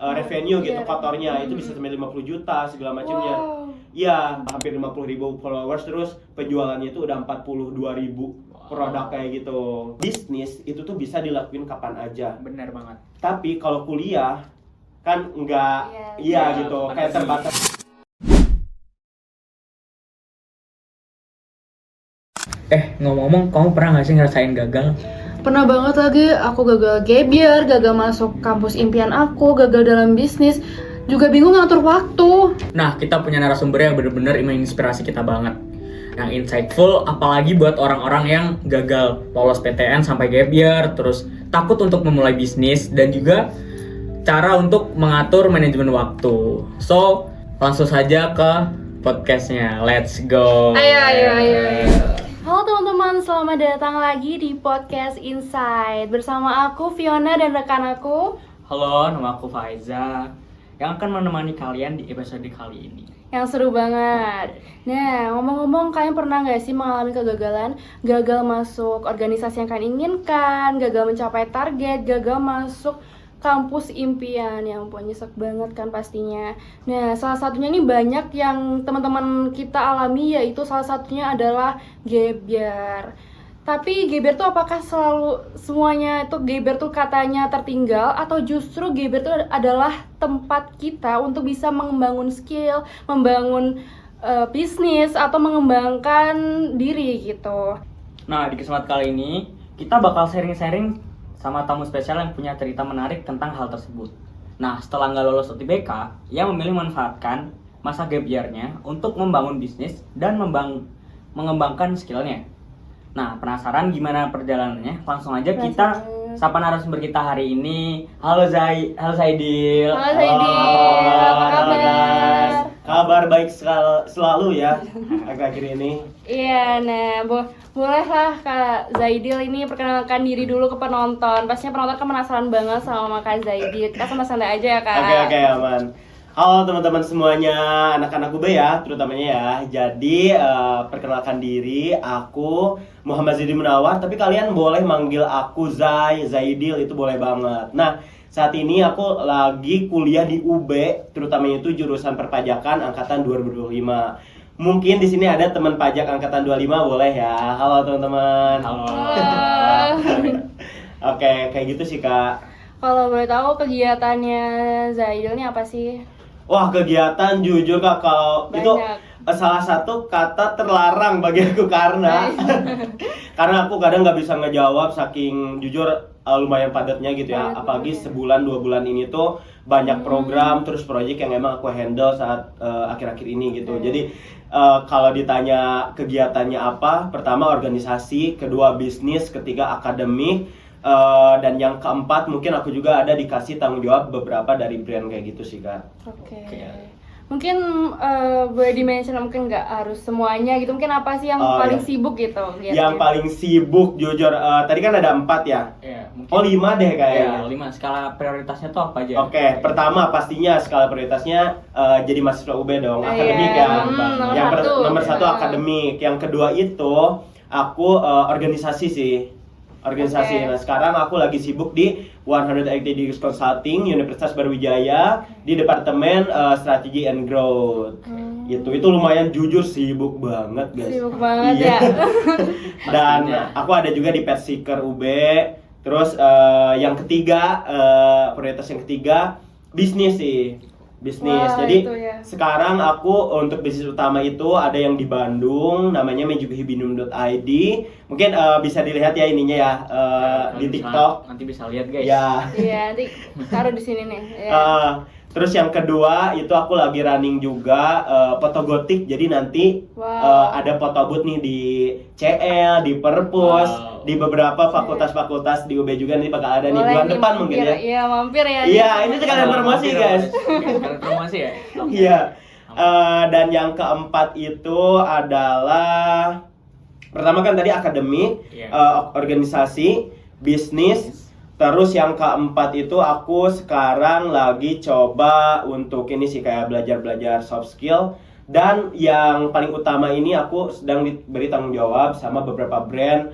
revenue gitu kotornya itu bisa sampai 50 juta segala macamnya. Iya, hampir 50.000 followers, terus penjualannya itu udah 42.000 produk kayak gitu. Bisnis itu tuh bisa dilakuin kapan aja. Bener banget. Tapi kalau kuliah kan enggak, gitu, kayak terbatas. Ngomong-ngomong, kamu pernah nggak sih ngerasain gagal? Pernah banget lagi, aku gagal gap year, gagal masuk kampus impian aku, gagal dalam bisnis, juga bingung ngatur waktu. Nah, kita punya narasumber yang bener-bener menginspirasi kita banget, yang insightful, apalagi buat orang-orang yang gagal lolos PTN sampai gap year, terus takut untuk memulai bisnis, dan juga cara untuk mengatur manajemen waktu. So, langsung saja ke podcastnya, let's go. Ayo. Halo teman-teman, selamat datang lagi di podcast Insight bersama aku Fiona dan rekan aku Halo, nama aku Faiza yang akan menemani kalian di episode kali ini. yang seru banget. Nah, ngomong-ngomong, kalian pernah nggak sih mengalami kegagalan? Gagal masuk organisasi yang kalian inginkan, gagal mencapai target, gagal masuk kampus impian, yang ampun nyesek banget kan pastinya. Nah, salah satunya ini banyak yang teman-teman kita alami, yaitu salah satunya adalah gap year. Tapi gap year tuh apakah selalu semuanya itu gap year tuh katanya tertinggal, atau justru gap year tuh adalah tempat kita untuk bisa membangun skill, membangun bisnis atau mengembangkan diri gitu. Nah, di kesempatan kali ini kita bakal sharing-sharing sama tamu spesial yang punya cerita menarik tentang hal tersebut. Nah, setelah nggak lolos UTBK, ia memilih memanfaatkan masa gap year-nya untuk membangun bisnis dan mengembangkan skillnya. Nah, penasaran gimana perjalanannya? Langsung aja kita sapa narasumber kita hari ini. Halo Zaidil. Halo Zaidil, apa kabar? Kabar baik selalu ya akhir-akhir ini. Iya, nah bolehlah Kak Zaidil ini perkenalkan diri dulu ke penonton. Pastinya penonton kan penasaran banget sama Kak Zaidil. Kita santai-santai aja ya Kak. Oke, aman. Halo teman-teman semuanya, anak-anak UB ya, terutamanya ya. Jadi perkenalkan diri, aku Muhammad Zaidi Munawar, tapi kalian boleh manggil aku Zaidil, itu boleh banget. Nah, saat ini aku lagi kuliah di UB, terutamanya itu jurusan perpajakan angkatan 2025. Mungkin di sini ada teman pajak angkatan 25, boleh ya. Halo teman-teman. Halo. Oke, kayak gitu sih Kak. Kalau boleh tahu kegiatannya Zaidil ini apa sih? Wah, kegiatan jujur Kak, kalau Banyak. itu salah satu kata terlarang bagi aku karena aku kadang nggak bisa ngejawab saking jujur lumayan padatnya gitu ya. Apalagi sebulan 2 bulan ini tuh banyak program terus proyek yang emang aku handle saat akhir-akhir ini gitu. Jadi kalau ditanya kegiatannya apa, pertama organisasi, kedua bisnis, ketiga akademik. Dan yang keempat mungkin aku juga ada dikasih tanggung jawab beberapa dari brand kayak gitu sih Kak. Oke. Mungkin boleh di-mention, mungkin nggak harus semuanya gitu. Mungkin apa sih yang paling sibuk gitu? Yang paling sibuk jujur, tadi kan ada 4 ya? Iya, mungkin. 5 deh kayaknya. 5. Skala prioritasnya tuh apa aja? Oke, pertama pastinya skala prioritasnya jadi mahasiswa UB dong, akademik ya. Nomor satu akademik. Yang kedua itu aku organisasi sih. Nah, sekarang aku lagi sibuk di 180 Degrees Consulting Universitas Barwijaya di Departemen Strategy and Growth. Itu lumayan jujur sibuk banget guys. Sibuk banget ya. Dan aku ada juga di Persiker UB. Terus yang ketiga, prioritas yang ketiga bisnis sih. Bisnis. Jadi sekarang aku untuk bisnis utama itu ada yang di Bandung, namanya magicwebinum.id. Mungkin bisa dilihat ya ininya ya di TikTok. Nanti bisa lihat guys. Ya. Iya, nanti taruh di sini nih. Terus yang kedua itu aku lagi running juga fotogotik. Jadi nanti ada foto booth nih di CL, di Perpus, di beberapa fakultas-fakultas di UB juga nih bakal ada nih bulan depan mungkin ya. Iya, mampir ya. Iya, ini sekalian promosi guys. Sekalian promosi ya. Iya. Dan yang keempat itu adalah pertama kan tadi akademik, organisasi, bisnis. Terus yang keempat itu aku sekarang lagi coba untuk ini sih kayak belajar soft skill. Dan yang paling utama ini aku sedang diberi tanggung jawab sama beberapa brand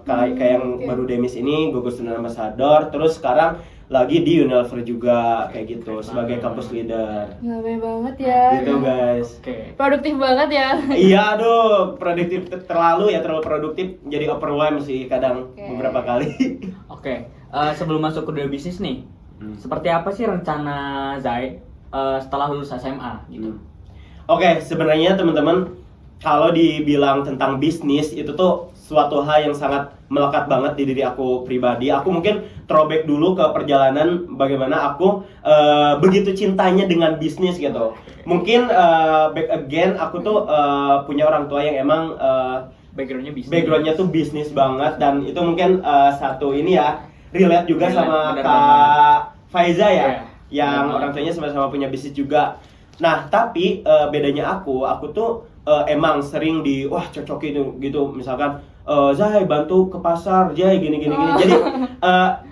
kayak yang baru demis ini, Google Student Ambassador. Terus sekarang lagi di Unilever juga kayak gitu sebagai kampus leader. Nggak banget ya. Gitu guys. Oke. Produktif banget ya. Iya aduh, produktif terlalu produktif jadi overwhelmed sih kadang Oke. beberapa kali. Oke, sebelum masuk ke dunia bisnis nih, seperti apa sih rencana Zai setelah lulus SMA gitu? Oke, sebenarnya teman-teman kalau dibilang tentang bisnis itu tuh suatu hal yang sangat melekat banget di diri aku pribadi. Aku mungkin throwback dulu ke perjalanan bagaimana aku begitu cintanya dengan bisnis gitu. Mungkin back again aku tuh punya orang tua yang emang Backgroundnya bisnis. backgroundnya tuh bisnis banget dan itu mungkin satu ini ya relate juga Relate, sama bener Kak Faiza ya, Iya, yang bener orang tuanya sama-sama punya bisnis juga. Nah tapi bedanya aku tuh emang sering cocokin gitu misalkan Zai bantu ke pasar, Zai gini. Jadi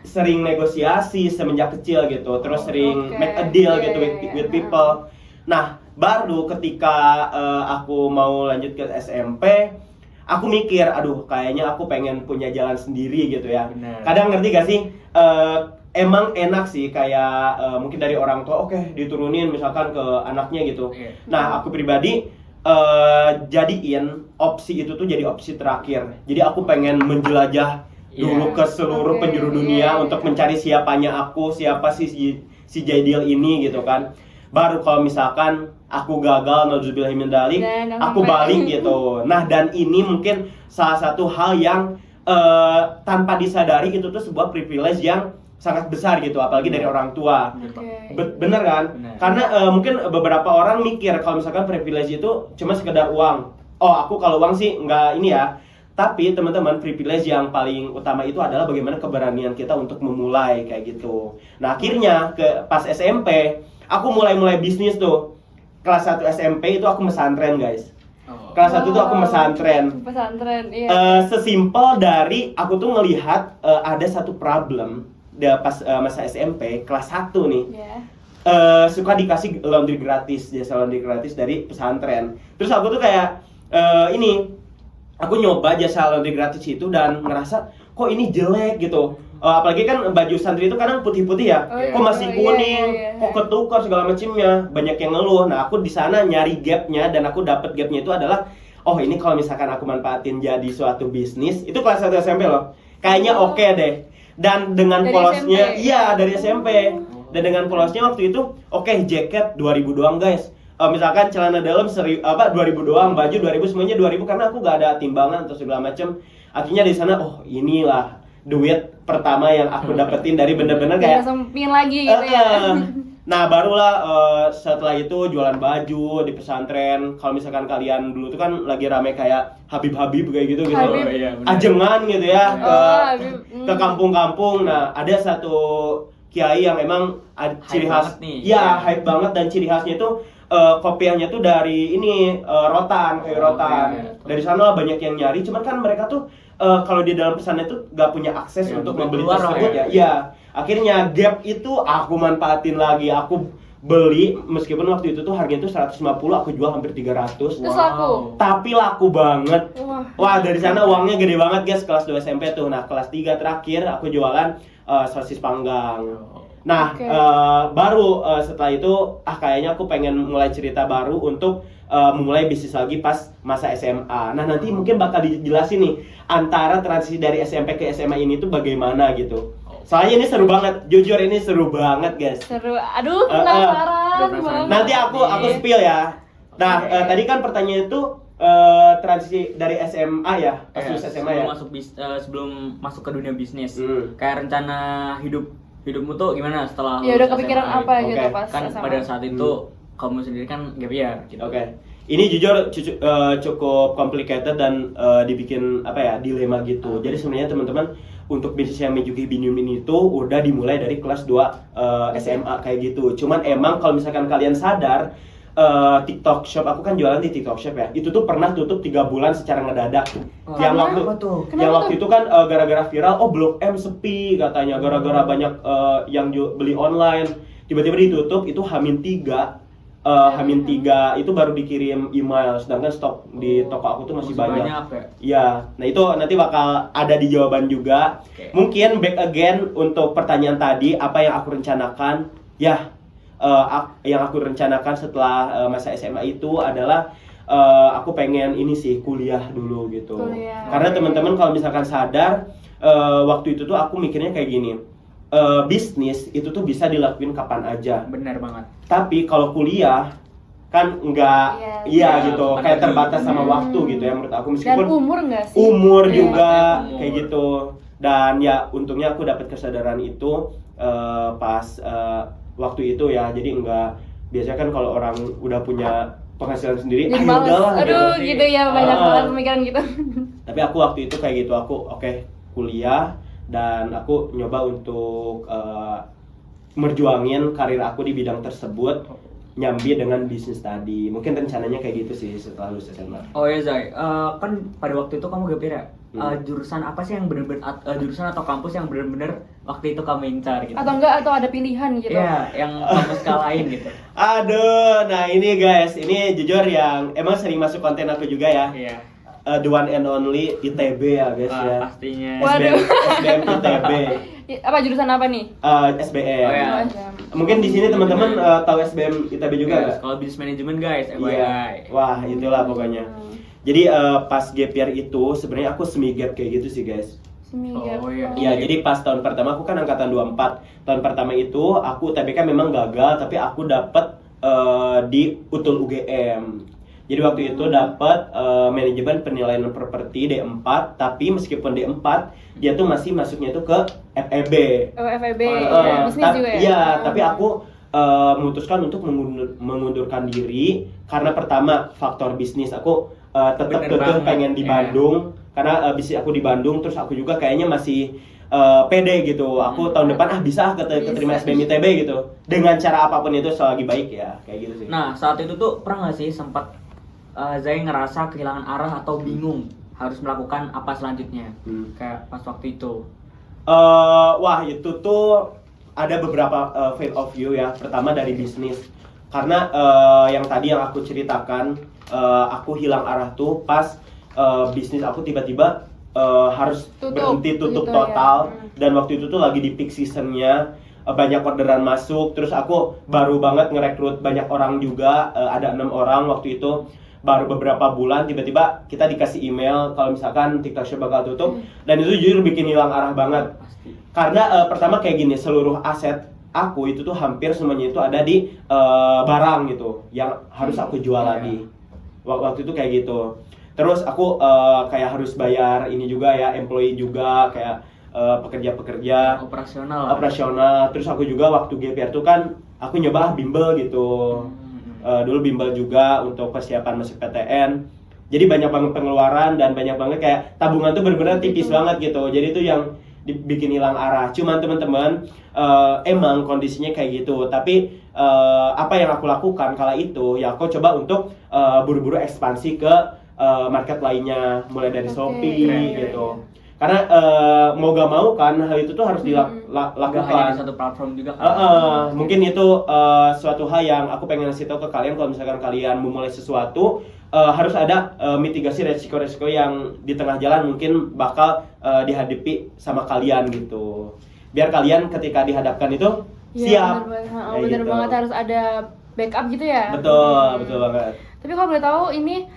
sering negosiasi semenjak kecil gitu, terus sering Oke. make a deal Iya, gitu iya, iya. with people. Nah baru ketika aku mau lanjut ke SMP, aku mikir, aduh kayaknya aku pengen punya jalan sendiri gitu ya. Bener. Kadang ngerti gak sih? Emang enak sih kayak mungkin dari orang tua, oke diturunin misalkan ke anaknya gitu. Iya. Nah aku pribadi jadiin opsi itu tuh jadi opsi terakhir. Jadi aku pengen menjelajah dulu ke seluruh Oke, penjuru iya, dunia iya. untuk mencari siapanya aku, siapa sih si Jaidil ini gitu kan. Baru kalau misalkan aku gagal, nauzubillah min dzalik, Dan aku sampai- balik gitu. Nah dan ini mungkin salah satu hal yang tanpa disadari itu tuh sebuah privilege yang sangat besar gitu, apalagi dari orang tua. Oke. Bener kan? Bener. Karena mungkin beberapa orang mikir kalau misalkan privilege itu cuma sekedar uang. Oh aku kalau uang sih nggak ini ya. Tapi teman-teman privilege yang paling utama itu adalah bagaimana keberanian kita untuk memulai kayak gitu. Nah akhirnya pas SMP aku mulai bisnis tuh. Kelas 1 SMP itu aku pesantren guys. Oh. Kelas 1 tuh aku Wow. pesantren. Pesantren, iya. Sesimpel dari aku tuh ngelihat ada satu problem pas masa SMP kelas 1 nih. Ya. Suka dikasih laundry gratis, jasa laundry gratis dari pesantren. Terus aku tuh kayak aku nyoba jasa laundry gratis itu dan ngerasa kok ini jelek gitu. Apalagi kan baju santri itu kadang putih-putih ya, Oh, iya. kok masih Oh, iya, kuning, iya, iya. kok ketukar segala macamnya, banyak yang ngeluh. Nah aku di sana nyari gapnya dan aku dapet gapnya itu adalah, oh ini kalau misalkan aku manfaatin jadi suatu bisnis, itu kelas 1 SMP loh, kayaknya Oh. oke deh. Dan dengan Dari polosnya, SMP? iya dari SMP. Dan dengan polosnya waktu itu, oke jaket 2000 doang guys. Misalkan celana dalam 2000 doang, baju 2000, semuanya 2000 karena aku gak ada timbangan atau segala macem. Akhirnya di sana, oh inilah duit pertama yang aku dapetin dari bener-bener Kayak kayak sempin lagi gitu ya. Nah barulah setelah itu jualan baju di pesantren. Kalau misalkan kalian dulu tuh kan lagi rame kayak Habib kayak gitu Habib. Oh, iya, bener. ajengan gitu ya Oh, Habib. ke kampung-kampung. Nah ada satu kiai yang emang ciri Hype khas banget nih. ya hype banget dan ciri khasnya itu kopiahnya tuh dari ini rotan kayak Oh, rotan. iya. Dari sana banyak yang nyari. Cuman kan mereka tuh kalau di dalam pesantren itu gak punya akses Ya, untuk bukan membeli keluar tersebut lah ya. Iya. Akhirnya gap itu aku manfaatin lagi. Aku beli meskipun waktu itu tuh harganya tuh 150, aku jual hampir 300. Terus Wow. laku. Tapi laku banget. Wah. Wah, dari sana uangnya gede banget guys, kelas 2 SMP tuh. Nah, kelas 3 terakhir aku jualan sosis panggang. Nah, Oke. baru setelah itu kayaknya aku pengen mulai cerita baru untuk memulai bisnis lagi pas masa SMA. Nah, nanti mungkin bakal dijelasin nih antara transisi dari SMP ke SMA ini tuh bagaimana gitu. Soalnya ini seru banget, jujur ini seru banget guys. Seru. Aduh, udah penasaran penasaran. banget. Nanti aku nih. spill ya. Nah, Oke. tadi kan pertanyaan itu transisi dari SMA ya, pas lulus SMA ya. Sebelum masuk ke dunia bisnis, Hmm. kayak rencana hidupmu tuh gimana setelah Ya udah lulus kepikiran SMA? apa Oke. gitu pas Kan SMA? pada saat itu kamu sendiri kan gap year gitu. Oke. Ini jujur cukup complicated dan dibikin dilema gitu. Jadi sebenarnya teman-teman untuk bisnis yang Mejuki Binyumin itu udah dimulai dari kelas 2 SMA kayak gitu. Cuman emang kalau misalkan kalian sadar TikTok Shop, aku kan jualan di TikTok Shop ya. Itu tuh pernah tutup 3 bulan secara ngedadak. Yang waktu Apa tuh? yang Kenapa waktu itu kan gara-gara viral, oh Blok M sepi katanya, gara-gara banyak yang beli online. Tiba-tiba ditutup, itu H-3 H-3 itu baru dikirim email, sedangkan stok di toko aku tuh masih banyak. ya? Iya, nah itu nanti bakal ada di jawaban juga. Oke. Mungkin back again untuk pertanyaan tadi, apa yang aku rencanakan? Ya, yang aku rencanakan setelah masa SMA itu adalah aku pengen ini sih kuliah dulu gitu. Kuliah. Karena teman-teman kalau misalkan sadar, waktu itu tuh aku mikirnya kayak gini. Bisnis itu tuh bisa dilakuin kapan aja. Benar banget. Tapi kalau kuliah kan enggak, Iya. iya Iya, gitu, bukan kayak lagi. terbatas sama waktu gitu ya menurut aku, Dan meskipun umur nggak sih? umur Iya. juga Umur. kayak gitu. Dan ya untungnya aku dapat kesadaran itu pas waktu itu ya. Jadi enggak, biasanya kan kalau orang udah punya penghasilan sendiri, Jadi ah males. yaudahlah Aduh, gitu. gitu ya, banyak Ah. banget pemikiran gitu. Tapi aku waktu itu kayak gitu, aku oke, kuliah dan aku nyoba untuk merjuangin karir aku di bidang tersebut nyambi dengan bisnis tadi. Mungkin rencananya kayak gitu sih setelah lulus SMA. Oh ya Zai, kan pada waktu itu kamu gapir ya? Jurusan apa sih yang bener-bener jurusan atau kampus yang bener-bener waktu itu kamu incar gitu? Atau enggak, atau ada pilihan gitu. Iya, yang kamu sekalain gitu. Aduh, nah ini guys, ini jujur yang emang sering masuk konten aku juga ya. Iya. The one and only ITB ya guys ya. Pastinya. Waduh. SBM ITB, Apa jurusan apa nih? SBM. Oh, ya. Mungkin di sini teman-teman tahu SBM ITB juga Guys, nggak? kalau bisnis manajemen guys, Iya. FYI. Wah, itulah pokoknya. Jadi pas gap year itu sebenarnya aku semi gap kayak gitu sih guys. Seminggu. Oh, iya. Iya, jadi pas tahun pertama aku kan angkatan 24. Tahun pertama itu aku UTBK memang gagal, tapi aku dapat di UTUL UGM. Jadi waktu itu dapat manajemen penilaian properti D4, tapi meskipun D4 dia tuh masih masuknya itu ke FEB. Oh, FEB. Eh, Bisnis juga ya? Iya, tapi aku memutuskan untuk mengundurkan diri karena pertama faktor bisnis. Aku tetap Bener banget, pengen di ya. Bandung karena bisnis aku di Bandung, terus aku juga kayaknya masih pede gitu. Aku tahun depan bisa keterima Bisa. SBM ITB gitu. Dengan cara apapun itu selagi baik ya, kayak gitu sih. Nah, saat itu tuh pernah nggak sih sempat Zai ngerasa kehilangan arah atau bingung harus melakukan apa selanjutnya? Kayak pas waktu itu. Wah itu tuh ada beberapa field of view ya. Pertama dari bisnis, karena yang tadi yang aku ceritakan, aku hilang arah tuh pas bisnis aku tiba-tiba harus berhenti tutup gitu total. ya. Dan waktu itu tuh lagi di peak seasonnya, banyak orderan masuk. Terus aku baru banget ngerekrut banyak orang juga, ada 6 orang waktu itu. Baru beberapa bulan tiba-tiba kita dikasih email kalau misalkan TikTok Shop bakal tutup. Dan itu jujur bikin hilang arah banget. Pasti. Karena pertama kayak gini, seluruh aset aku itu tuh hampir semuanya itu ada di barang gitu yang harus aku jual lagi. Waktu itu kayak gitu. Terus aku kayak harus bayar ini juga ya, employee juga, kayak pekerja-pekerja operasional. Terus aku juga waktu gap year tuh kan aku nyoba bimbel gitu. Dulu bimbel juga untuk persiapan masuk PTN. Jadi banyak banget pengeluaran dan banyak banget kayak tabungan tuh benar-benar tipis banget gitu. Jadi itu yang bikin hilang arah. Cuman teman-teman emang kondisinya kayak gitu. Tapi apa yang aku lakukan kala itu ya aku coba untuk buru-buru ekspansi ke market lainnya, mulai dari Shopee gitu. Karena mau gak mau kan hal itu tuh harus Gak dilakukan. hanya di satu platform juga kan. Mungkin itu suatu hal yang aku pengen ngasih tahu ke kalian. Kalau misalkan kalian memulai sesuatu, harus ada mitigasi resiko-resiko yang di tengah jalan mungkin bakal dihadapi sama kalian gitu. Biar kalian ketika dihadapkan itu siap. Bener Kayak gitu. banget, harus ada backup gitu ya. Betul banget. Tapi kalau boleh tahu ini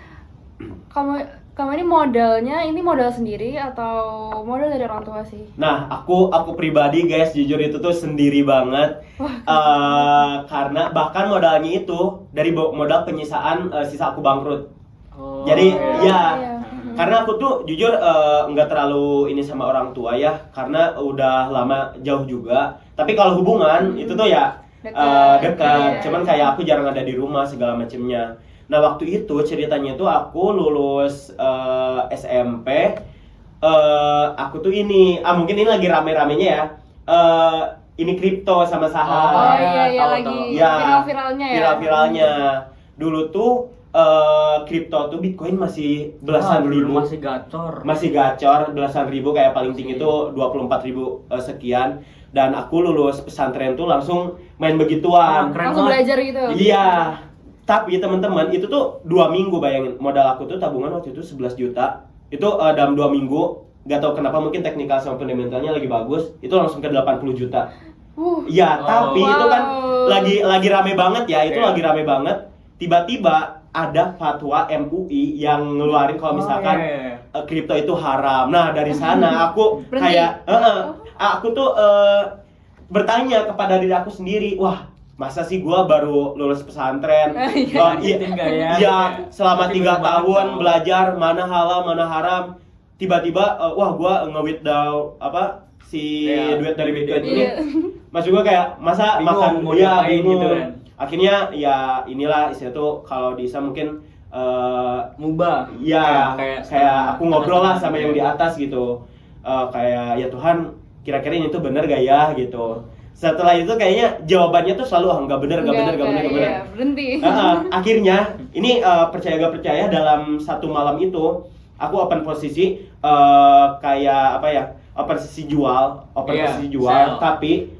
kamu ini modal sendiri atau modal dari orang tua sih? Nah, aku pribadi guys, jujur itu tuh sendiri banget. Karena bahkan modalnya itu dari modal penyisaan sisa aku bangkrut. Oh, Jadi iya. karena aku tuh jujur nggak terlalu ini sama orang tua ya, karena udah lama jauh juga. Tapi kalau hubungan itu tuh ya dekat. Cuman kayak aku jarang ada di rumah segala macemnya. Nah waktu itu ceritanya tuh aku lulus SMP, aku tuh ini, mungkin ini lagi rame-ramenya ya, ini kripto sama saham. Oh iya tahu, lagi tahu. Ya, viral-viralnya ya. Viral-viralnya. Dulu tuh kripto tuh Bitcoin masih belasan ribu. Masih gacor belasan ribu, kayak paling tinggi tuh 24.000 sekian. Dan aku lulus pesantren tuh langsung main begituan. Keren Langsung banget. belajar gitu. Iya. Tapi teman-teman itu tuh 2 minggu, bayangin modal aku tuh tabungan waktu itu 11 juta. Itu dalam 2 minggu, gak tahu kenapa mungkin teknikal sama fundamentalnya lagi bagus, itu langsung ke 80 juta. Ya, tapi itu kan lagi rame banget ya, itu lagi rame banget. Tiba-tiba ada fatwa MUI yang ngeluarin kalau misalkan kripto itu haram. Nah, dari sana aku kayak aku tuh bertanya kepada diri aku sendiri, wah, masa sih gua baru lulus pesantren? Iya, selama 3 tahun belajar mana halal mana haram, tiba-tiba wah gua nge-withdraw duit dari Bitcoin ini. Mas juga kayak masa bingung, makan bingung gitu kan. Akhirnya ya inilah istilah tuh kalau di Isa mungkin mubah. Ya kayak aku ngobrol lah sama yang di atas gitu. Kayak ya Tuhan, kira-kira ini tuh bener gak ya gitu. Setelah itu kayaknya jawabannya tuh selalu nggak bener. Iya, berhenti. Akhirnya ini percaya gak percaya dalam satu malam itu aku open posisi open posisi jual, sell. tapi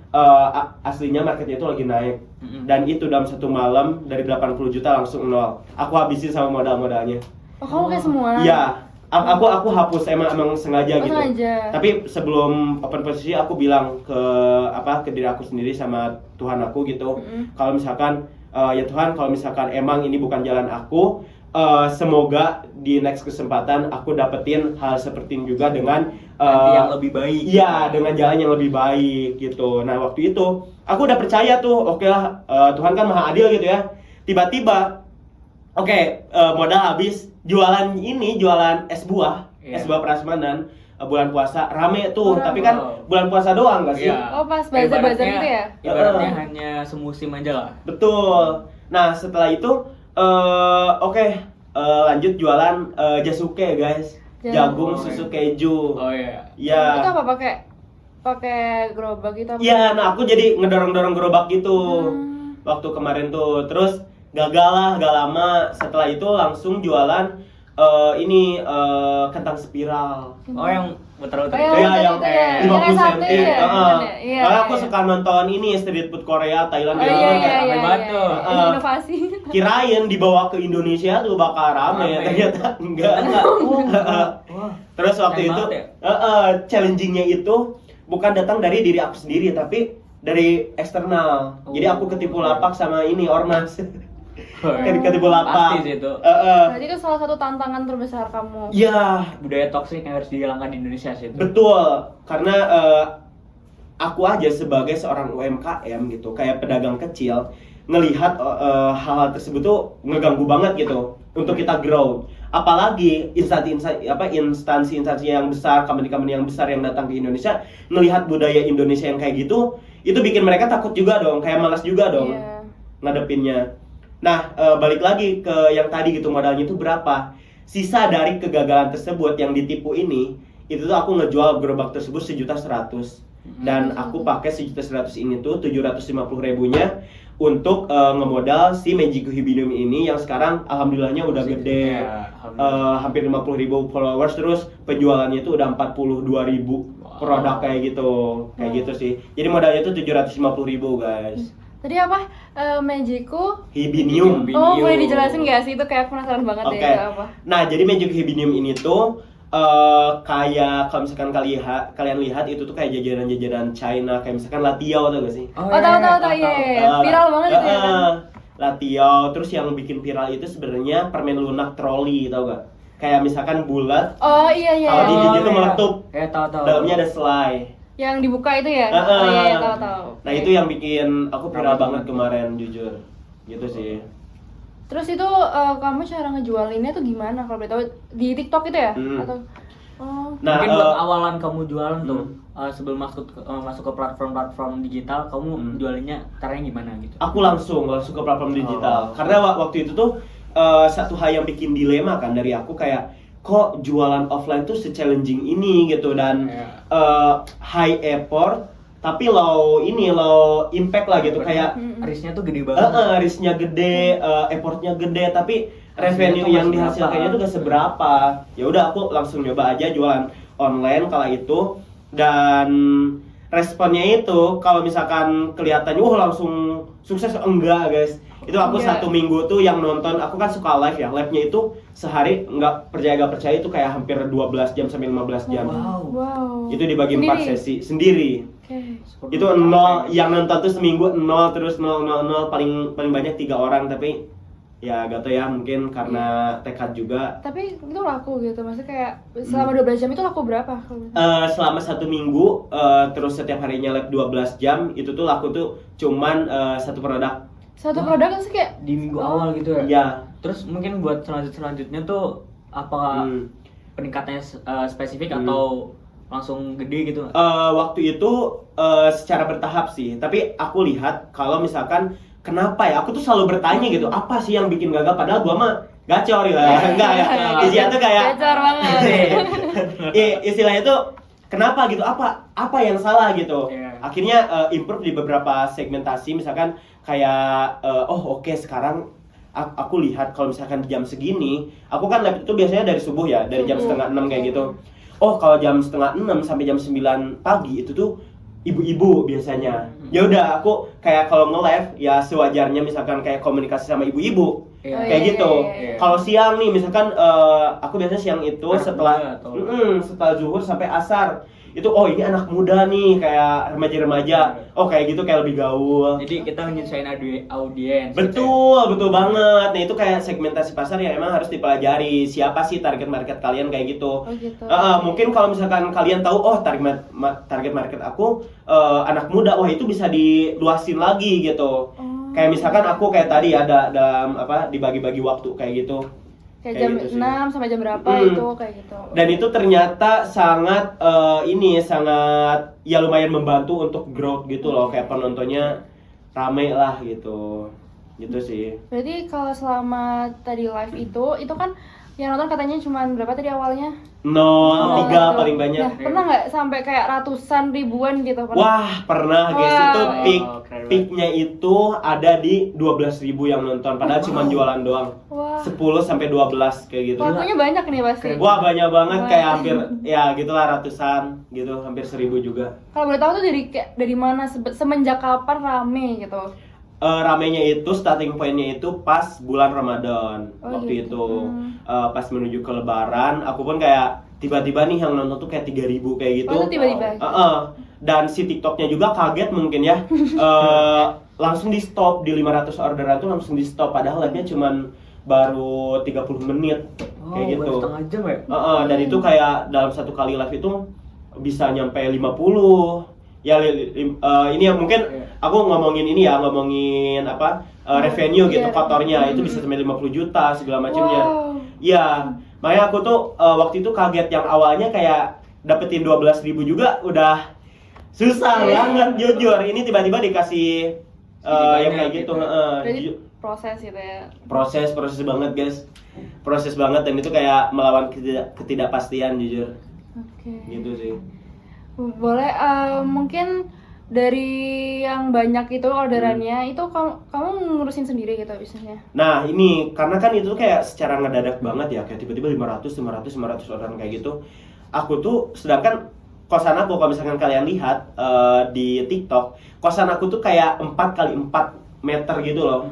aslinya marketnya itu lagi naik. Dan itu dalam satu malam dari 80 juta langsung nol. Aku habisin sama modal-modalnya. Oh, kamu kayak semua? Iya. Aku hapus emang sengaja gitu. Sengaja. Tapi sebelum open posisi aku bilang ke diri aku sendiri sama Tuhan aku gitu. Kalau misalkan ya Tuhan, kalau misalkan emang ini bukan jalan aku, semoga di next kesempatan aku dapetin hal seperti ini juga dengan yang lebih baik. Iya, dengan jalan yang lebih baik gitu. Nah, waktu itu aku udah percaya tuh, oke lah, Tuhan kan maha adil gitu ya. Tiba-tiba modal habis, jualan es buah, es buah prasmanan, bulan puasa rame tuh, tapi kan bulan puasa doang gak sih? Oh, pas bazar-bazar gitu ya? Ibaratnya hanya semusim aja lah. Betul. Nah, setelah itu lanjut jualan jasuke guys, jagung susu keju. Oh iya. Ya. Itu apa pakai gerobak gitu apa? Iya, nah aku jadi ngedorong-dorong gerobak gitu waktu kemarin tuh. Terus gagal lah, gak lama setelah itu langsung jualan kentang spiral. Oh, yang muter-muter. Yang 50 cm. Iya. Karena aku suka nonton ini street food Korea, Thailand gitu. Rame banget tuh. Inovasi. Kirain dibawa ke Indonesia tuh bakal rame. Ternyata enggak. Terus waktu itu challengingnya itu bukan datang dari diri aku sendiri, tapi dari eksternal. Jadi aku ketipu lapak sama ini ormas. Ketipu lapak. Pasti sih itu. Berarti itu salah satu tantangan terbesar kamu. Iya. Budaya toksik yang harus dihilangkan di Indonesia sih itu. Betul. Karena aku aja sebagai seorang UMKM gitu, kayak pedagang kecil, ngelihat hal-hal tersebut tuh ngeganggu banget gitu untuk kita grow. Apalagi instansi yang besar, company yang besar yang datang ke Indonesia, ngelihat budaya Indonesia yang kayak gitu, itu bikin mereka takut juga dong, kayak malas juga dong ngadepinnya. Nah, balik lagi ke yang tadi gitu, modalnya itu berapa? Sisa dari kegagalan tersebut yang ditipu ini, itu tuh aku ngejual gerobak tersebut 1.100.000. Dan aku pakai 1.100.000 ini tuh 750.000-nya untuk ngemodal si Magic Hibidium ini yang sekarang alhamdulillahnya udah gede. Hampir 50.000 followers, terus penjualannya itu udah 42.000 produk kayak gitu sih. Jadi modalnya itu 750.000 guys. Tadi apa? Magiku Hibidium. Oh, boleh dijelasin nggak sih? Itu kayak penasaran banget ya itu apa? Nah, jadi Magic Hibidium ini tuh kayak kalau misalkan kalian lihat itu tuh kayak jajanan China, kayak misalkan Latiao, tau gak sih? Tahu iya. Viral banget itu ya kan? Latiao, terus yang bikin viral itu sebenarnya permen lunak troli, tau gak? Kayak misalkan bulat. Oh iya. Kalau digigit itu meletup. Tahu. Dalamnya ada selai. Yang dibuka itu ya? Oh iya, tahu. Nah, itu yang bikin aku viral banget kemarin, jujur. Gitu sih. Terus itu kamu cara ngejualinnya tuh gimana kalau boleh tahu? Di TikTok itu ya? Atau Nah, mungkin buat awalan kamu jualan tuh sebelum masuk ke platform digital, kamu jualinnya caranya gimana gitu? Aku langsung ke platform digital. Karena waktu itu tuh satu hal yang bikin dilema kan dari aku, kayak kok jualan offline tuh se-challenging ini gitu, dan high effort tapi low impact lah gitu. Kayak risknya tuh gede banget. Risknya gede, effortnya gede, tapi revenue yang dihasilkannya tuh gak seberapa. Ya udah, aku langsung nyoba aja jualan online kala itu, dan responnya itu kalau misalkan kelihatannya langsung sukses enggak guys. Itu aku Enggak. 1 minggu tuh yang nonton, aku kan suka live ya, live-nya itu sehari nggak percaya itu kayak hampir 12 jam sampai 15 jam. Wow. Itu dibagi 4 Sendiri? sesi sendiri. Oke. Itu 0 yang nonton tuh seminggu 0 terus 0 0 0 paling banyak 3 orang, tapi ya gak tau ya, mungkin karena tekad juga. Tapi itu laku gitu, maksudnya kayak selama 12 jam itu laku berapa? Selama 1 minggu terus setiap harinya live 12 jam itu tuh laku tuh cuman 1 produk. Satu produk kan sih kayak Di minggu awal gitu ya. Iya. Terus mungkin buat selanjutnya tuh apakah peningkatannya spesifik atau langsung gede gitu? Waktu itu secara bertahap sih, tapi aku lihat kalau misalkan kenapa ya, aku tuh selalu bertanya gitu, apa sih yang bikin gagal, padahal gua mah gacor ya. Enggak ya, isinya tuh kayak gacor banget. istilahnya tuh kenapa gitu, apa yang salah gitu. Iya. Akhirnya improve di beberapa segmentasi, misalkan kayak oke, sekarang aku lihat kalau misalkan di jam segini, aku kan live itu biasanya dari subuh ya, dari jam setengah 6 kayak gitu. Oh, kalau jam setengah 6 sampai jam 9 pagi itu tuh ibu-ibu biasanya. Ya udah, aku kayak kalau nge-live ya sewajarnya, misalkan kayak komunikasi sama ibu-ibu. Iya. Kayak gitu. iya. Kalau siang nih, misalkan aku biasanya siang itu Anak setelah muda atau- setelah zuhur sampai asar. Itu ini anak muda nih, kayak remaja-remaja. Oh, kayak gitu, kayak lebih gaul. Jadi kita menyesuaikan audiens. Betul banget. Nah, itu kayak segmentasi pasar yang emang harus dipelajari. Siapa sih target market kalian kayak gitu. Oh gitu. Mungkin kalau misalkan kalian tahu, target market aku anak muda, wah itu bisa diluasin lagi gitu. Kayak misalkan aku kayak tadi ada dalam dibagi-bagi waktu kayak gitu. Kayak jam gitu sih. 6 sampai jam berapa itu kayak gitu. Dan itu ternyata sangat sangat ya lumayan membantu untuk growth gitu loh, kayak penontonnya rame lah gitu. Gitu sih. Berarti kalau selama tadi live itu kan yang nonton katanya cuma berapa tadi awalnya? 3 Gitu. paling banyak. Nah, pernah nggak sampai kayak ratusan ribuan gitu? Pernah? Wah, pernah guys. Wow. Itu Keren peaknya itu ada di 12.000 yang nonton, padahal cuma jualan doang. Wah. 10 sampai 12 kayak gitu. Lakunya banyak nih pasti. Wah, banyak banget, Wah. kayak hampir ya gitulah ratusan gitu, hampir 1.000 juga. Kalau boleh tahu tuh dari mana semenjak kapan rame gitu? Ramenya itu starting point-nya itu pas bulan Ramadan. Oh, Waktu gitu. itu pas menuju ke Lebaran, aku pun kayak tiba-tiba nih yang nonton tuh kayak 3.000 kayak gitu. Oh, itu tiba-tiba. Dan si TikToknya juga kaget mungkin ya. Langsung di stop di 500 orderan tuh, langsung di stop, padahal live-nya cuman baru 30 menit kayak gitu. Baru setengah jam ya? Dan itu kayak dalam satu kali live itu bisa nyampe 50. Ya ini ya mungkin aku ngomongin revenue gitu, Iya. kotornya itu bisa sampai 50 juta segala macamnya. Wow. Iya, makanya aku tuh waktu itu kaget, yang awalnya kayak dapetin 12.000 juga udah susah banget jujur. Ini tiba-tiba dikasih yang banyak kayak gitu. gitu. Berarti proses gitu ya. Proses banget guys, proses banget, dan itu kayak melawan ketidakpastian jujur. Oke. Gitu sih. Boleh mungkin dari yang banyak itu orderannya itu kamu ngurusin sendiri gitu bisnisnya? Nah ini karena kan itu kayak secara ngedadak banget ya, kayak tiba-tiba 500 orderan kayak gitu. Aku tuh, sedangkan kosan aku, kalau misalkan kalian lihat di TikTok, kosan aku tuh kayak 4x4 meter gitu loh.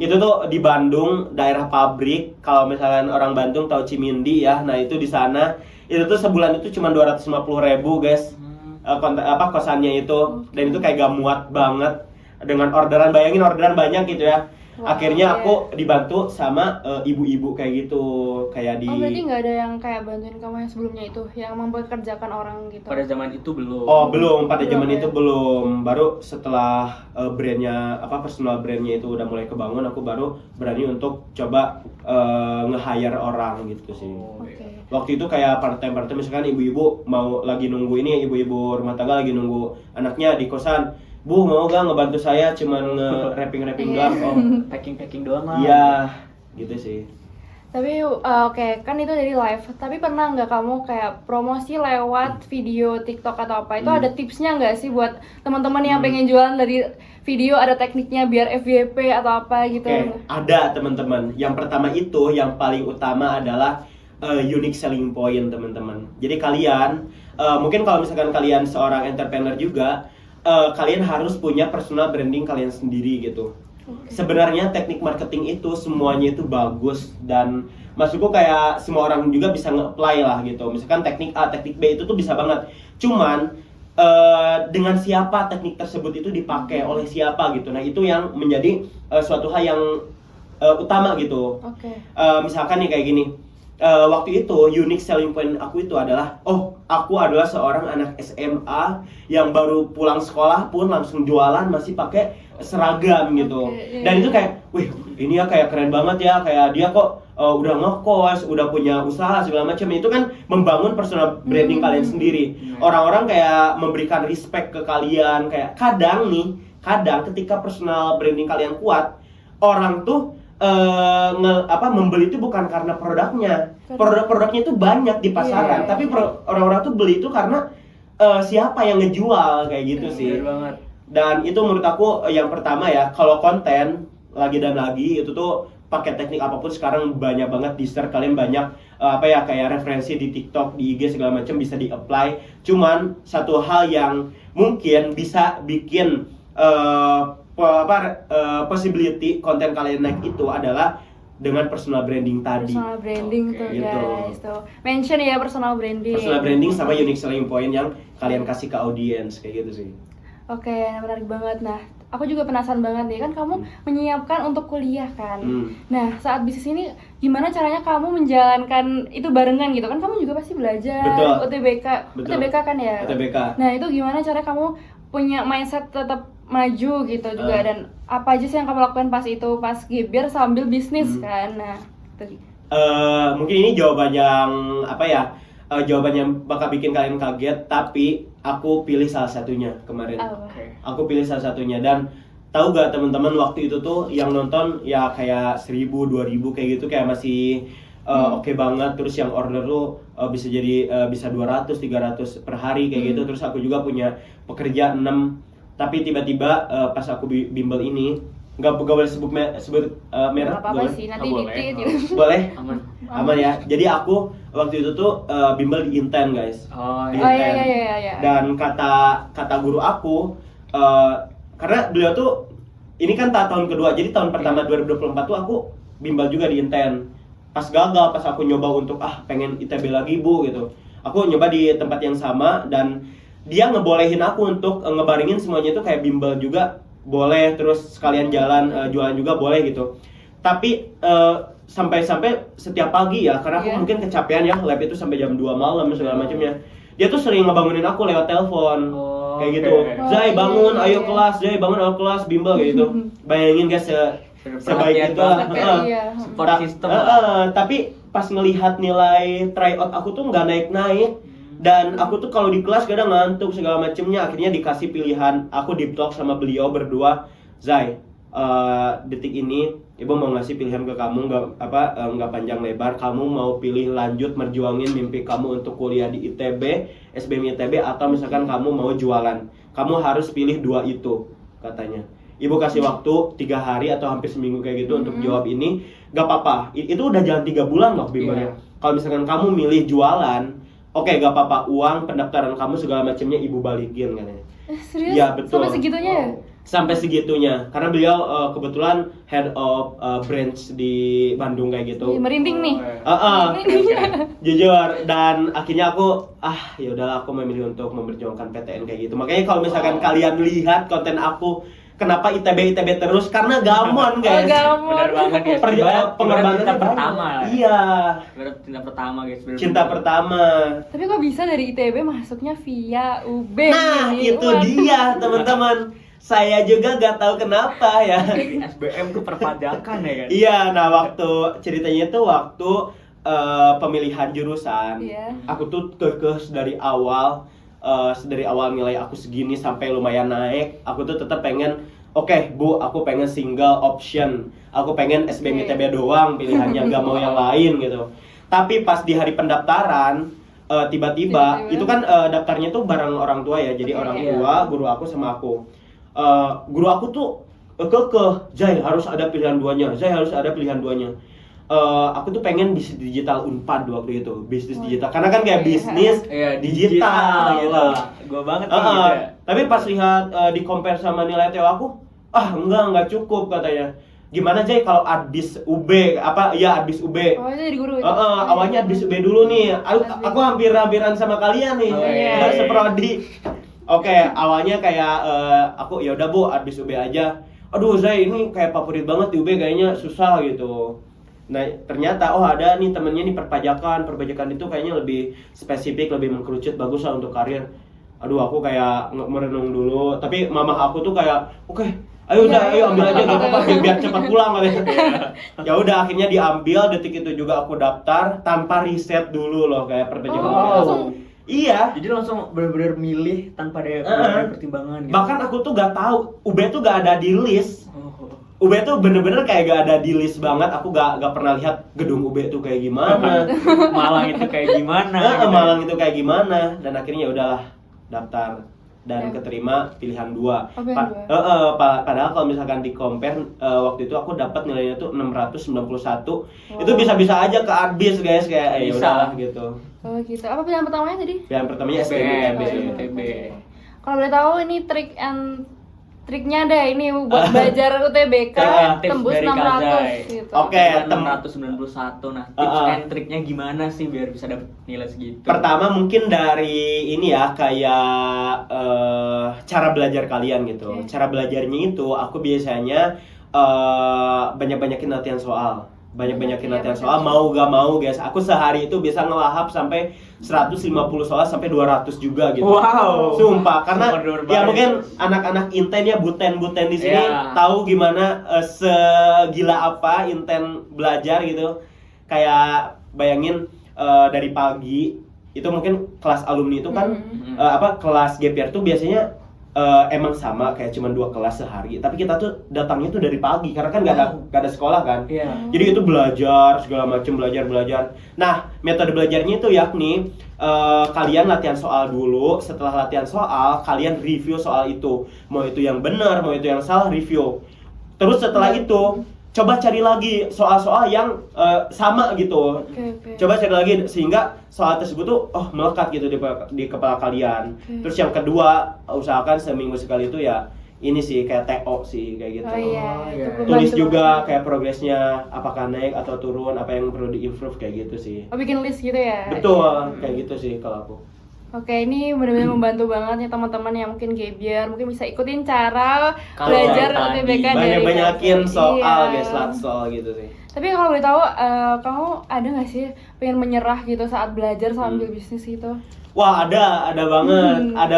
Itu tuh di Bandung, daerah pabrik. Kalau misalkan orang Bandung tahu Cimindi ya, nah itu di sana. Itu tuh sebulan itu cuma 250.000 guys. Kosannya itu, dan itu kayak gak muat banget dengan orderan. Bayangin orderan banyak gitu ya. Wah, Akhirnya iya. aku dibantu sama ibu-ibu kayak gitu, kayak di. Oh berarti nggak ada yang kayak bantuin kamu yang sebelumnya itu, yang mempekerjakan orang gitu? Pada zaman itu belum. Oh belum, pada Belum, zaman ya? itu belum. Baru setelah brandnya personal brandnya itu udah mulai kebangun, aku baru berani untuk coba nge-hire orang gitu sih. Oke. Waktu itu kayak part-time misalkan ibu-ibu mau lagi nunggu ini, ibu-ibu rumah tangga lagi nunggu anaknya di kosan. Bu, mau gak ngebantu saya cuman nge-rapping Iya. gang? Oh, Packing doang lah. iya, gitu sih. Tapi oke, kan itu dari live. Tapi pernah nggak kamu kayak promosi lewat video TikTok atau apa? Itu ada tipsnya nggak sih buat teman-teman yang pengen jualan dari video, ada tekniknya biar FYP atau apa gitu? Oke, ada teman-teman. Yang pertama itu, yang paling utama adalah unique selling point teman-teman. Jadi kalian, mungkin kalau misalkan kalian seorang entrepreneur juga, kalian harus punya personal branding kalian sendiri gitu. Sebenarnya teknik marketing itu semuanya itu bagus, dan maksudku kayak semua orang juga bisa nge-apply lah gitu. Misalkan teknik A, teknik B itu tuh bisa banget. Cuman dengan siapa teknik tersebut itu dipakai oleh siapa gitu. Nah, itu yang menjadi suatu hal yang utama gitu. Misalkan nih kayak gini. Waktu itu unique selling point aku itu adalah, aku adalah seorang anak SMA yang baru pulang sekolah pun langsung jualan masih pakai seragam gitu. Dan itu kayak, wih, ini ya kayak keren banget ya, kayak dia kok udah ngekos, udah punya usaha segala macam. Itu kan membangun personal branding kalian sendiri. Orang-orang kayak memberikan respect ke kalian. Kayak kadang ketika personal branding kalian kuat, orang tuh membeli itu bukan karena produknya. Produk-produknya itu banyak di pasaran, tapi orang-orang tuh beli itu karena siapa yang ngejual, kayak gitu sih. Banget. Dan itu menurut aku yang pertama ya, kalau konten lagi dan lagi itu tuh pakai teknik apapun sekarang banyak banget di share, kalian banyak kayak referensi di TikTok, di IG segala macam bisa di-apply. Cuman satu hal yang mungkin bisa bikin possibility konten kalian naik itu adalah dengan personal branding tadi. Personal branding tuh gitu. guys, tuh mention ya personal branding. Personal branding sama unique selling point yang kalian kasih ke audiens, kayak gitu sih. Oke, menarik banget. Nah, aku juga penasaran banget nih, kan kamu menyiapkan untuk kuliah kan. Nah, saat bisnis ini gimana caranya kamu menjalankan itu barengan gitu kan? Kamu juga pasti belajar. Betul. UTBK. Betul. UTBK kan ya? UTBK. Nah, itu gimana cara kamu punya mindset tetap maju gitu juga, dan apa aja sih yang kamu lakukan pas geber sambil bisnis kan? Nah, itu. Mungkin ini jawaban yang jawaban yang bakal bikin kalian kaget, tapi aku pilih salah satunya kemarin. Aku pilih salah satunya, dan tahu gak teman-teman, waktu itu tuh yang nonton ya kayak 1000, 2000 kayak gitu, kayak masih oke banget. Terus yang order tuh bisa jadi bisa 200, 300 per hari kayak gitu. Terus aku juga punya pekerja 6. Tapi tiba-tiba pas aku bimbel ini, nggak boleh sebut merek, apa sih, nanti dikit gitu. Boleh? Aman Ya. Jadi aku waktu itu tuh bimbel di Inten, guys. Di Oh Inten. iya. Dan kata guru aku, karena beliau tuh ini kan tahun kedua, jadi tahun pertama 2024 tuh aku bimbel juga di Inten. Pas gagal, pas aku nyoba untuk pengen ITB lagi Bu gitu, aku nyoba di tempat yang sama, dan dia ngebolehin aku untuk ngebaringin semuanya itu kayak bimbel juga boleh, terus sekalian jualan juga boleh gitu. Tapi sampai setiap pagi ya, karena aku mungkin kecapean ya, lab itu sampai jam 2 malam segala macamnya. Dia tuh sering ngebangunin aku lewat telepon. Kayak gitu. Zai bangun, ayo kelas, Zai bangun, ayo kelas, bimbel kayak gitu. Bayangin guys, sebaik itu lah. Support system. Tapi pas ngelihat nilai tryout aku tuh nggak naik-naik. Dan aku tuh kalau di kelas kadang ngantuk segala macemnya. Akhirnya dikasih pilihan, aku deep talk sama beliau berdua, Zai, detik ini ibu mau ngasih pilihan ke kamu, nggak panjang lebar. Kamu mau pilih lanjut merjuangin mimpi kamu untuk kuliah di ITB, SBM ITB, atau misalkan kamu mau jualan. Kamu harus pilih 2 itu, katanya. Ibu kasih waktu 3 hari atau hampir seminggu kayak gitu untuk jawab ini. Gak apa-apa, itu udah jalan 3 bulan loh bimbelnya. Kalau misalkan kamu milih jualan, oke, gak apa-apa, uang pendaftaran kamu segala macamnya ibu balikin, katanya. Serius? Ya betul. Sampai segitunya ya? Sampai segitunya, karena beliau kebetulan head of branch di Bandung kayak gitu. Merinding nih. Jujur, dan akhirnya aku ya udahlah, aku memilih untuk memperjuangkan PTN kayak gitu. Makanya kalau misalkan kalian lihat konten aku, kenapa ITB terus? Karena gamon guys. Bener banget guys. Pengorbanan cinta pertama. Iya. Cinta pertama guys. Cinta pertama. Tapi kok bisa dari ITB masuknya via UB? Nah, itu dia teman-teman. Saya juga gak tahu kenapa ya. SBM tuh perpajakan ya kan? Iya, nah ceritanya itu waktu pemilihan jurusan. Aku tuh kekeh dari awal nilai aku segini sampai lumayan naik. Aku tuh tetap pengen, oke, Bu, aku pengen single option. Aku pengen SBM ITB doang pilihannya, gak mau yang lain gitu. Tapi pas di hari pendaftaran, tiba-tiba itu kan daftarnya tuh bareng orang tua ya. Jadi orang tua, guru aku sama aku. Guru aku tuh kekeh, Zai harus ada pilihan 2-nya, Zai harus ada pilihan 2-nya. aku tuh pengen bisnis digital Unpad waktu itu, bisnis digital. Karena kan kayak Iya. bisnis digital gitu. Gue banget nih gitu ya. Tapi pas lihat di compare sama nilai TO aku, enggak cukup katanya. Gimana Jay kalau Adbis UB Adbis UB. Oh, itu jadi guru itu. Awalnya Adbis UB dulu nih. Aku hampir-hampiran sama kalian nih. Oh, iya. Seprodi. Oke, awalnya kayak aku ya udah Bu, Adbis UB aja. Aduh, Zay ini kayak favorit banget di UB, kayaknya susah gitu. Nah, ternyata ada nih temennya nih perpajakan itu kayaknya lebih spesifik, lebih mengkerucut, bagus lah untuk karir. Aduh, aku kayak merenung dulu. Tapi mamah aku tuh kayak, oke, ayo ambil aja, gak apa-apa biar cepat pulang katanya. Ya udah, akhirnya diambil. Detik itu juga aku daftar tanpa riset dulu loh, kayak perpajakan. langsung. Iya. Jadi langsung benar-benar milih tanpa ada pertimbangan gitu. Bahkan aku tuh gak tahu UB tuh gak ada di list. Oh. UB tuh bener-bener kayak gak ada di list banget. Aku gak pernah lihat gedung UB tuh kayak gimana. Malang itu kayak gimana? Gitu. Malang itu kayak gimana. Dan akhirnya ya udahlah daftar dan keterima pilihan 2. Pilihan 2. Padahal kalau misalkan di compare waktu itu aku dapat nilainya tuh 691. Itu bisa-bisa aja ke Adbis guys, kayak ya Bisa. udahlah gitu. Oh gitu. Apa pilihan pertamanya tadi? Pilihan pertamanya STB. STB. Kalau boleh tahu ini triknya deh ini buat belajar UTBK Tips tembus dari 600 Kazai. gitu. Oke. 691. Nah, tips and triknya gimana sih biar bisa dapet nilai segitu? Pertama mungkin dari ini ya, kayak cara belajar kalian gitu. Oke. Cara belajarnya itu aku biasanya banyak-banyakin latihan soal. Banyak-banyakin Iya, latihan betul. soal, mau gak mau guys. Aku sehari itu bisa ngelahap sampai 150 soal sampai 200 juga gitu. Wow. Sumpah, karena Super ya baik. mungkin anak-anak Inten ya, buten-buten di sini Iya. tahu gimana segila apa Inten belajar gitu. Kayak bayangin dari pagi itu mungkin kelas alumni itu kan kelas gap year tuh biasanya emang sama kayak cuma 2 kelas sehari, tapi kita tuh datangnya tuh dari pagi karena kan gak ada sekolah kan. Iya. Jadi itu belajar segala macam, belajar. Nah, metode belajarnya itu yakni kalian latihan soal dulu. Setelah latihan soal, kalian review soal itu. Mau itu yang benar, mau itu yang salah, review. Terus setelah itu coba cari lagi soal-soal yang sama gitu. Oke. Coba cari lagi sehingga soal tersebut tuh melekat gitu di kepala kalian. Terus yang kedua, usahakan seminggu sekali itu ya ini sih kayak TO sih kayak gitu. Oh iya. iya. Itu Tulis membantu juga banget. kayak progresnya apakah naik atau turun, apa yang perlu diimprove kayak gitu sih. Oh, bikin list gitu ya? Betul, kayak gitu sih kalau aku. Oke, ini benar-benar membantu banget ya teman-teman yang mungkin gap year, mungkin bisa ikutin cara Kalau belajar tadi, UTBK dari Banyak-banyakin Kazai. soal Iya. guys, soal gitu sih. Tapi kalau boleh tahu, kamu ada nggak sih pengen menyerah gitu saat belajar sambil bisnis gitu? Wah, ada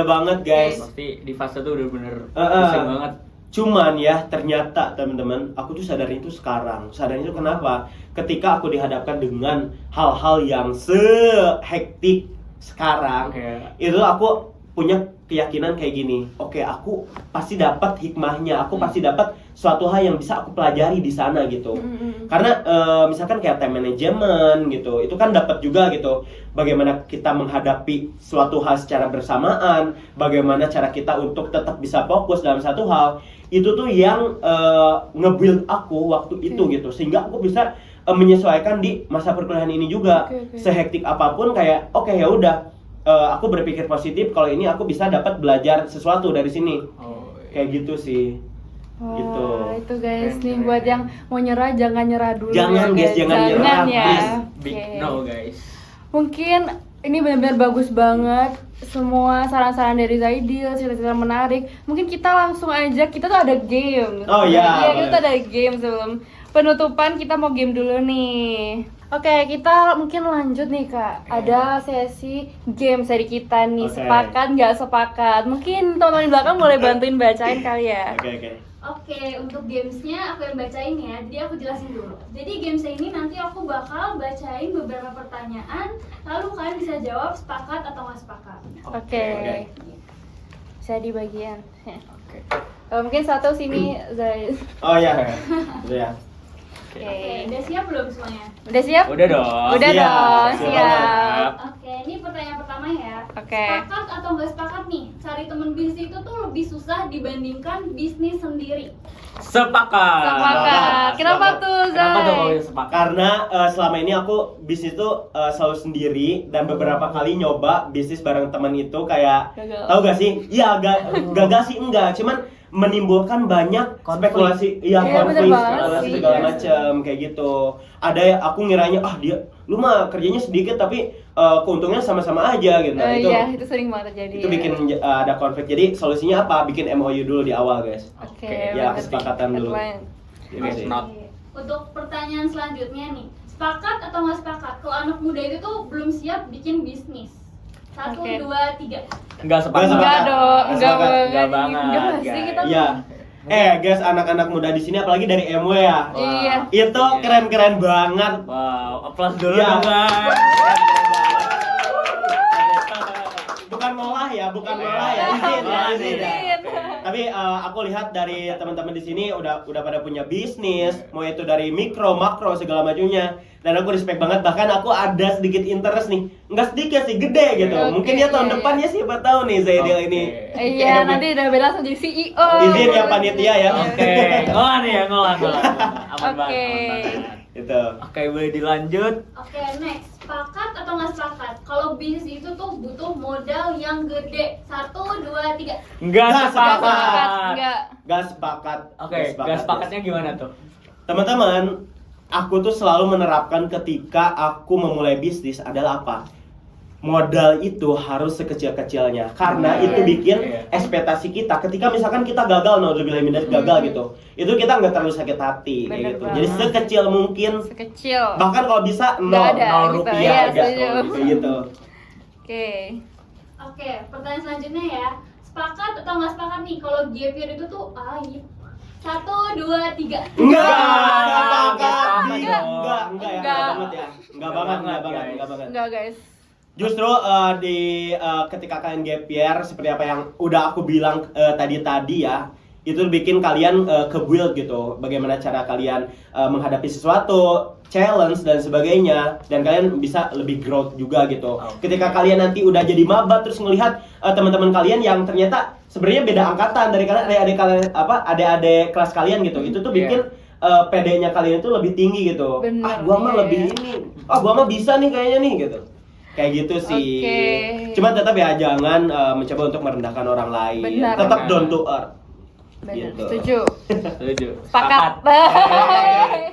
banget guys. Pasti di fase tuh udah bener Eh, pusing banget. Cuman ya ternyata teman-teman, aku tuh sadar itu sekarang. Sadarnya itu kenapa? Ketika aku dihadapkan dengan hal-hal yang sehektik sekarang, Oke. itu aku punya keyakinan kayak gini. Oke, aku pasti dapat hikmahnya. Aku pasti dapat suatu hal yang bisa aku pelajari di sana gitu. Karena misalkan kayak time management gitu, itu kan dapat juga gitu. Bagaimana kita menghadapi suatu hal secara bersamaan, bagaimana cara kita untuk tetap bisa fokus dalam satu hal. Itu tuh yang nge-build aku waktu itu gitu, sehingga aku bisa menyesuaikan di masa perkuliahan ini juga. Oke. Sehektik apapun kayak oke ya udah, aku berpikir positif kalau ini aku bisa dapat belajar sesuatu dari sini. Oh, Kayak gitu sih. Wah, Gitu. itu guys Keren, nih keren. buat yang mau nyerah jangan nyerah dulu. Jangan, ya, guys, jangan nyerah, ya. please. Big Oke. no guys. Mungkin ini benar-benar bagus banget semua saran-saran dari Zaidil, cerita-cerita menarik. Mungkin kita langsung aja, kita tuh ada game. Oh, iya, Iya, kita boleh. tuh ada game sebelum penutupan, kita mau game dulu nih. Oke, kita mungkin lanjut nih Kak. Ada sesi game dari kita nih, Oke. sepakat nggak sepakat. Mungkin teman-teman di belakang boleh bantuin bacain kali ya. Oke. Oke, untuk gamesnya aku yang bacain ya. Jadi aku jelasin dulu. Jadi games ini nanti aku bakal bacain beberapa pertanyaan, lalu kalian bisa jawab sepakat atau nggak sepakat. Oke. Oke. Bisa di bagian. Oke. Mungkin satu sini Zaid. Oh ya. Itu ya. Oke, udah siap belum semuanya? Udah siap? Udah dong. Udah Siap, dong, siap siap. Oke, ini pertanyaan pertama ya. Oke. Sepakat atau nggak sepakat nih, cari temen bisnis itu tuh lebih susah dibandingkan bisnis sendiri. Sepakat. Sepakat. Kenapa Sepakat. tuh, Zai? Kenapa tuh kalau sepakat? Karena selama ini aku bisnis tuh selalu sendiri dan beberapa kali nyoba bisnis bareng teman itu kayak Gagal. tahu gak sih? Iya, gagal sih enggak, cuman menimbulkan banyak Konflik. spekulasi, Iya, bener konflik banget sih. segala macam kayak gitu. Ada yang aku ngiranya lu mah kerjanya sedikit tapi keuntungannya sama-sama aja gitu. Nah, Iya, itu sering banget terjadi. itu bikin ada konflik. Jadi solusinya apa? Bikin MOU dulu di awal, guys. Oke, Ya, bener. kesepakatan dulu. Headline. Yes, Oke. not. Untuk pertanyaan selanjutnya nih, sepakat atau nggak sepakat? Kalau anak muda itu tuh belum siap bikin bisnis. 1, Oke. 2, 3. Enggak sepakat. Nggak Enggak dong, Nggak enggak sepakat. Nggak banget, Enggak sih guys. kita. Iya. Guys, anak-anak muda di sini apalagi dari MW ya. Wah. Iya. Itu keren-keren banget. Wow, aplaus dulu Iya. dong, guys. Bukan ngolah ya, bukan ngolah ya. Izin ya, izin ya. Izin. Tapi aku lihat dari teman-teman di sini udah pada punya bisnis, mau itu dari mikro, makro segala majunya. Dan aku respect banget, bahkan aku ada sedikit interest nih. Enggak sedikit sih, gede gitu. Oke, Mungkin dia tahun iya, depan ya siapa tahu nih Zaidil ini. Iya, nanti udah bela langsung jadi CEO. Izin ya panitia ya. Oke, ngolah nih ya, ngolah. Aman banget, Oke. aman banget. Itu. Oke, boleh dilanjut. Oke, next. Sepakat atau nggak sepakat? Kalau bisnis itu tuh butuh modal yang gede. 1, 2, 3. Enggak Nggak sepakat. sepakat. Enggak. Gak sepakat. Oke, enggak sepakatnya gimana tuh? Teman-teman, aku tuh selalu menerapkan ketika aku memulai bisnis adalah apa? Modal itu harus sekecil-kecilnya karena Iya. itu bikin Iya. ekspektasi kita ketika misalkan kita gagal, gagal gitu, itu kita nggak terlalu sakit hati kayak Bener gitu. banget. Jadi sekecil mungkin, Sekecil. bahkan kalau bisa Nggak ada, nol gitu. rupiah Iya, aja setuju. kayak gitu. Oke. Oke, pertanyaan selanjutnya ya. Sepakat atau nggak sepakat nih kalau gap year itu tuh aib? 1, 2, 3. Enggak Enggak, sepakat. enggak Enggak dong. ya, Enggak. enggak banget ya. Enggak banget, Enggak enggak banget, guys. enggak banget. Enggak, guys. Justru ketika kalian gap year seperti apa yang udah aku bilang tadi ya, itu bikin kalian ke-build gitu. Bagaimana cara kalian menghadapi sesuatu, challenge dan sebagainya, dan kalian bisa lebih growth juga gitu. Oke. Ketika kalian nanti udah jadi maba terus ngelihat teman-teman kalian yang ternyata sebenarnya beda angkatan dari kalian, adik-adik kelas kalian gitu. Itu tuh bikin PD-nya kalian itu lebih tinggi gitu. Bener, Gua mah iya, lebih iya. ini. Gua mah bisa nih kayaknya nih gitu. Kayak gitu sih. Oke. Cuman tetap ya jangan mencoba untuk merendahkan orang lain. Benar. Tetap Benar. down to earth. Benar. Gitu. Setuju. Setuju. Sepakat.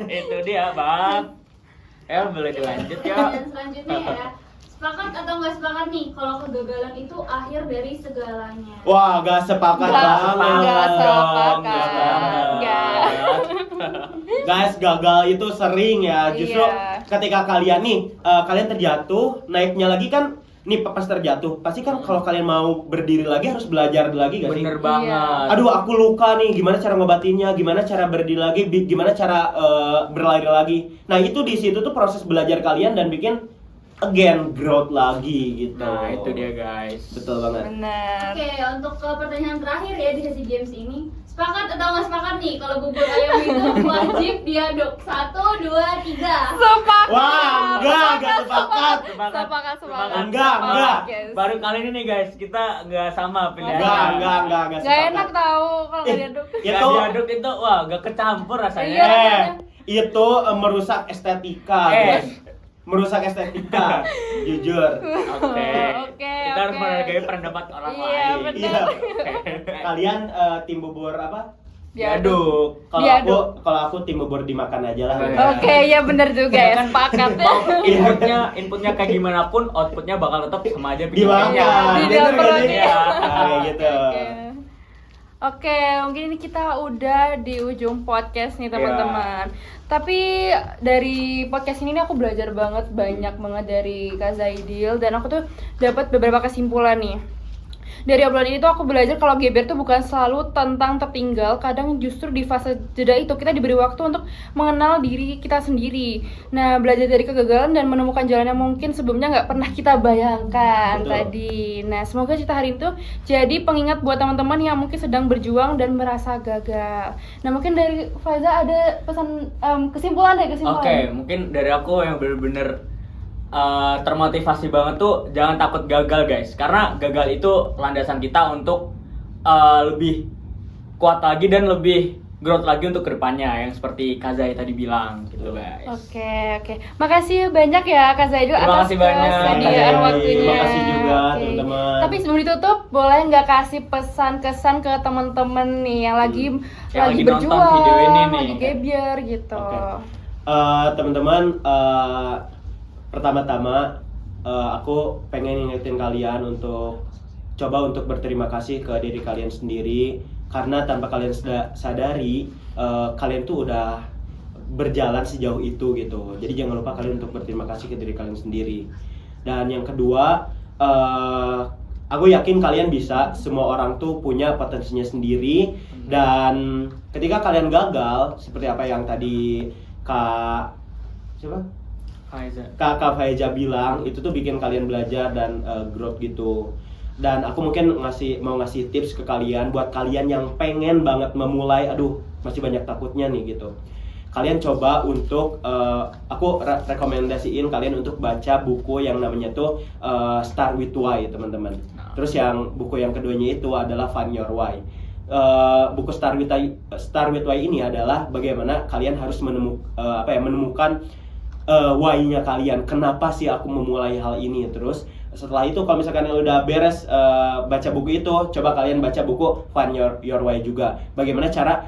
Itu dia, Bang. Boleh dilanjut ya. Pertanyaan selanjutnya ya. Sepakat atau nggak sepakat nih kalau kegagalan itu akhir dari segalanya? Wah, gak sepakat Nggak banget. nggak sepakat. Nggak banget. Nggak. Guys, gagal itu sering ya. Justru Iya. ketika kalian nih kalian terjatuh, naiknya lagi kan nih pas terjatuh, pasti kan kalau kalian mau berdiri lagi harus belajar lagi gak sih? Bener banget. Aduh, aku luka nih, gimana cara ngobatinnya, gimana cara berdiri lagi, gimana cara berlari lagi. Nah, itu di situ tuh proses belajar kalian dan bikin again growth lagi gitu. Nah, itu dia, guys. Betul banget. Benar. Oke, untuk ke pertanyaan terakhir ya di sesi games ini. Sepakat atau nggak sepakat nih kalau bubur ayam itu wajib diaduk? 1, 2, 3. Sepakat. Wah, enggak sepakat. Sepakat, sepakat. Enggak, enggak. Yes. Baru kali ini nih, guys, kita nggak sama pilihannya. Enggak Gak sepakat. enak tahu kalau nggak diaduk. Ya, Itu diaduk itu, wah, gak kecampur rasanya. Iya. itu merusak estetika. guys. Merusak estetika. Jujur. Oke. Oke, Kita harus oke. menghargai pendapat orang Iya, lain. bener. Iya. Kalian tim bubur apa? Diaduk. Kalau aku tim bubur dimakan aja lah. Oke, ya benar juga ya. Kan Sepakat. inputnya kayak gimana pun, outputnya bakal tetap sama aja Dimakan. bikinnya. Di Bener dapur gak sih? aja. Kayak gitu. Oke, mungkin ini kita udah di ujung podcast nih teman-teman. Tapi dari podcast ini nih aku belajar banget banyak banget dari Kak Zaidil dan aku tuh dapat beberapa kesimpulan nih. dari obrolan ini tuh aku belajar kalau GBR tuh bukan selalu tentang tertinggal. Kadang justru di fase jeda itu kita diberi waktu untuk mengenal diri kita sendiri. Nah, belajar dari kegagalan dan menemukan jalan yang mungkin sebelumnya nggak pernah kita bayangkan. Betul. Tadi. Nah, semoga cerita hari ini tuh jadi pengingat buat teman-teman yang mungkin sedang berjuang dan merasa gagal. Nah, mungkin dari Faiza ada pesan kesimpulan. Oke, mungkin dari aku yang bener-bener termotivasi banget tuh jangan takut gagal guys, karena gagal itu landasan kita untuk lebih kuat lagi dan lebih growth lagi untuk kedepannya yang seperti Kak Zai tadi bilang gitu guys. Oke. Makasih banyak ya Kak Zaidul Terima atas kasih banyak. kesediaan waktunya. Terima kasih juga Oke. teman-teman. Tapi sebelum ditutup, boleh nggak kasih pesan kesan ke teman-teman nih yang lagi Yang lagi nonton berjuang, video ini nih. lagi gebyar gitu. Oke. Teman-teman, pertama-tama aku pengen ingetin kalian untuk coba untuk berterima kasih ke diri kalian sendiri, karena tanpa kalian sadari kalian tuh udah berjalan sejauh itu gitu. Jadi jangan lupa kalian untuk berterima kasih ke diri kalian sendiri. Dan yang kedua, aku yakin kalian bisa. Semua orang tuh punya potensinya sendiri, dan ketika kalian gagal seperti apa yang tadi Kak Faiza bilang, itu tuh bikin kalian belajar dan growth gitu. Dan aku mungkin mau ngasih tips ke kalian buat kalian yang pengen banget memulai, masih banyak takutnya nih gitu. Kalian coba untuk aku rekomendasiin kalian untuk baca buku yang namanya tuh Start with Why, teman-teman. Terus yang buku yang keduanya itu adalah Find Your Why. Buku Start with Why ini adalah bagaimana kalian harus menemukan why-nya kalian. Kenapa sih aku memulai hal ini? Terus setelah itu kalau misalkan udah beres baca buku itu, coba kalian baca buku Find Your Why juga. Bagaimana cara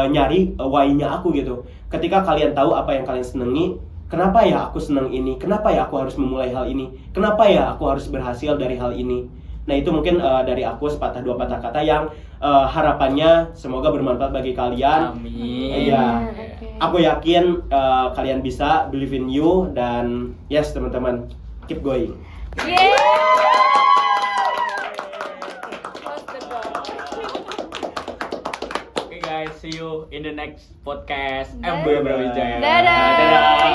nyari why-nya aku gitu. Ketika kalian tahu apa yang kalian senengi, kenapa ya aku seneng ini? Kenapa ya aku harus memulai hal ini? Kenapa ya aku harus berhasil dari hal ini? Nah, itu mungkin dari aku sepatah dua patah kata yang harapannya semoga bermanfaat bagi kalian. Amin. Iya. Oke. Aku yakin kalian bisa, believe in you, dan yes teman-teman, keep going. Yeay. Oke guys, see you in the next podcast Dadah. MB Brawijaya. Dadah. Dadah.